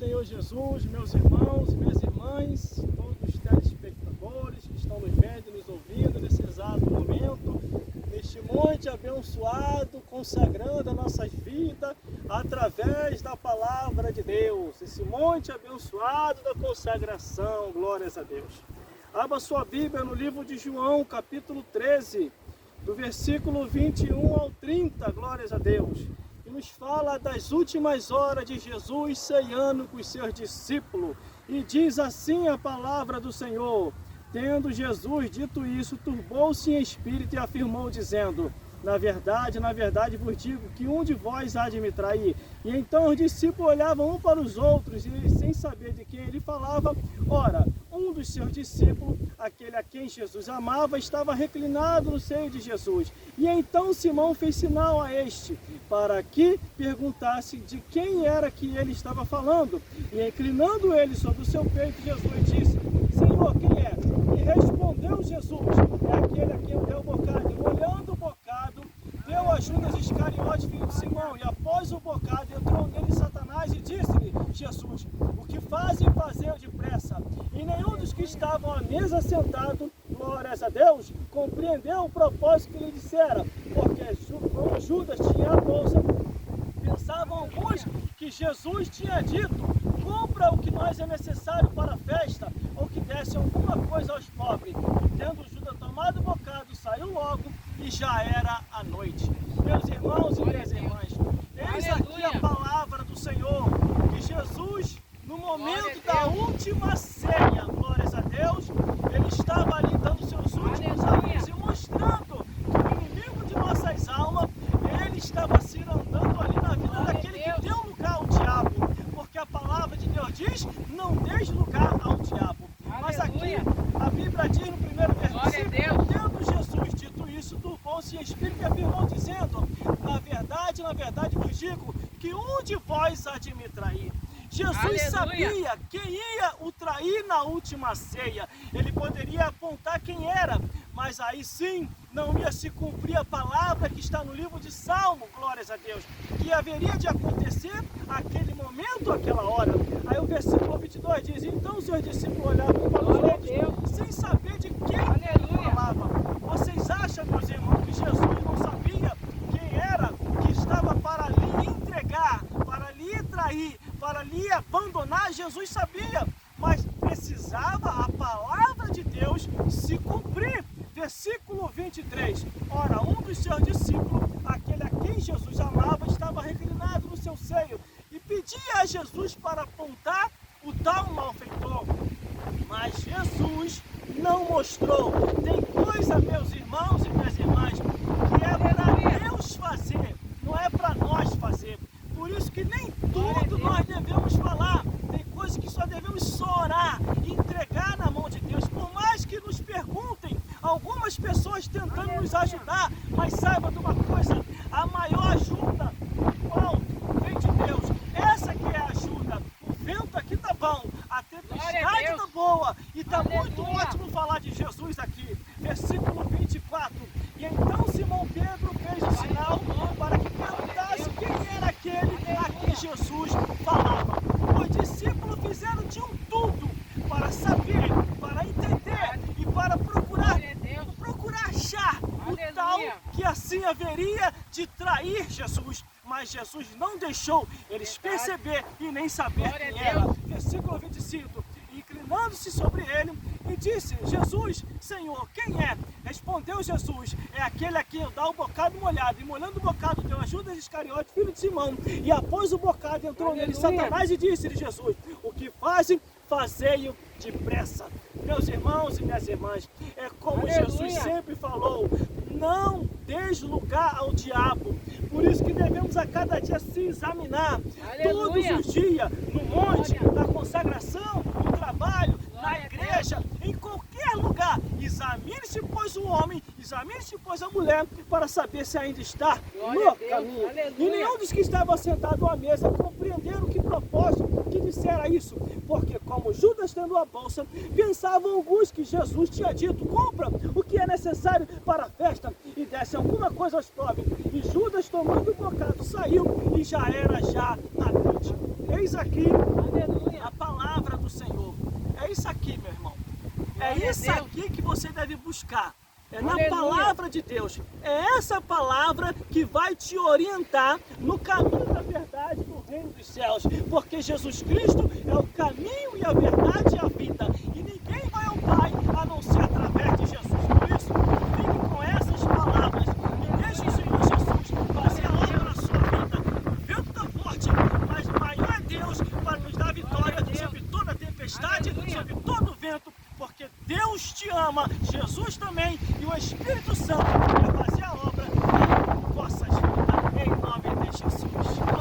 Senhor Jesus, meus irmãos, minhas irmãs, todos os telespectadores que estão nos vendo e nos ouvindo nesse exato momento, neste monte abençoado, consagrando a nossa vida através da palavra de Deus, esse monte abençoado da consagração, glórias a Deus. Abra sua Bíblia no livro de João, capítulo 13, do versículo 21 ao 30, glórias a Deus. Nos fala das últimas horas de Jesus ceando com os seus discípulos. E diz assim a palavra do Senhor: tendo Jesus dito isso, turbou-se em espírito e afirmou, dizendo: na verdade vos digo que um de vós há de me trair. E então os discípulos olhavam um para os outros, e sem saber de quem ele falava. Ora, um dos seus discípulos, aquele a quem Jesus amava, estava reclinado no seio de Jesus. E então Simão fez sinal a este, para que perguntasse de quem era que ele estava falando. E inclinando ele sobre o seu peito, Jesus disse: Senhor, quem é? E respondeu Jesus: é aquele a quem eu dei o bocado. E molhando o bocado, deu a Judas Iscariote, filho de Simão. E após o bocado, entrou nele Satanás e disse-lhe: Jesus, o que fazem, fazei depressa. E nenhum dos que estavam à mesa sentado, glórias a Deus, compreendeu o propósito que lhe dissera, porque como Judas tinha a bolsa, pensavam alguns que Jesus tinha dito: compra o que nós é necessário para a festa, ou que desse alguma coisa aos pobres. E tendo Judas tomado o bocado, saiu logo, e já era a noite. Meus irmãos e minhas irmãs, eis aqui a palavra do Senhor, que Jesus, no momento da última ceia, glórias a Deus, ele estava ali dando seus últimos avisos e mostrando que o inimigo de nossas almas, ele estava se andando ali na vida daquele que deu lugar ao diabo, porque a palavra de Deus diz: não deixe lugar ao diabo. Mas aqui a Bíblia diz no primeiro versículo: tendo Jesus dito isso, turbou-se em espírito e afirmou, dizendo: na verdade vos digo que um de vós há de me trair. Jesus sabia quem ia o trair na última ceia. Ele poderia apontar quem era, mas aí sim não ia se cumprir a palavra que está no livro de Salmo, glórias a Deus, que haveria de acontecer aquele momento, aquela hora. Aí o versículo 22 diz: então os seus discípulos olhavam para os outros, sem saber de quem ele falava. Vocês acham, meus irmãos, que Jesus não sabia quem era que estava para lhe entregar, para lhe trair, para lhe abandonar? Jesus sabia, mas precisava a palavra de Deus se cumprir. Versículo 23, ora, um dos seus discípulos, aquele a quem Jesus amava, estava reclinado no seu seio e pedia a Jesus para apontar o tal malfeitor. Mas Jesus não mostrou. Tem coisa, meus irmãos e minhas irmãs, que é para Deus fazer, não é para nós fazer. Por isso que nem tudo nós devemos falar. Tem coisas que só devemos orar e entregar na mão de Deus. Por mais que nos perguntem, algumas pessoas tentando nos ajudar, mas saiba de uma coisa: a maior ajuda do alto vem de Deus. Essa que é a ajuda. O vento aqui tá bom, a tempestade tá boa, e tá muito ótimo falar de Jesus aqui. Versículo 24, e então Simão Pedro fez o sinal para que perguntasse quem era aquele a quem Jesus falava. Os discípulos fizeram de tudo para saber, para entender e para procurar achar o tal que assim haveria de trair Jesus. Mas Jesus não deixou eles perceber e nem saber quem era. Versículo 25, inclinando-se sobre ele, e disse: Jesus, Senhor, quem é? Respondeu Jesus: é aquele a quem eu dá o bocado molhado. E molhando o bocado, deu a Judas Iscariote, filho de Simão. E após o bocado, entrou nele Satanás e disse-lhe Jesus: o que fazem, fazei-o depressa. Meus irmãos e minhas irmãs, é como Jesus sempre falou: não deixe lugar ao diabo. Por isso que devemos a cada dia se examinar. Todos os dias, no monte, na consagração, no trabalho, na igreja, em qualquer lugar. Examine-se, pois, o homem, examine-se, pois, a mulher, para saber se ainda está no caminho. E nenhum dos que estavam sentados à mesa compreenderam que propósito que dissera isso, porque como Judas tendo a bolsa, pensavam alguns que Jesus tinha dito: compra o que é necessário para a festa e desse alguma coisa aos pobres. E Judas, tomando o bocado, saiu, e já era a noite. Eis aqui É isso aqui, meu irmão. É Glória a isso Deus. aqui que você deve buscar. É na Aleluia. palavra de Deus. É essa palavra que vai te orientar no caminho da verdade do reino dos céus. Porque Jesus Cristo é o caminho e a verdade e a vida. E ninguém vai ao Pai a não ser através de Jesus. Por isso, fique com essas palavras. E deixe o Senhor Jesus fazer a obra na sua vida. O vento está forte, mas o maior é Deus para nos dar vitória sobre toda tempestade, sobre todo vento. Porque Deus te ama, Jesus também, e o Espírito Santo vai fazer a obra em vossas vidas, em nome de Jesus.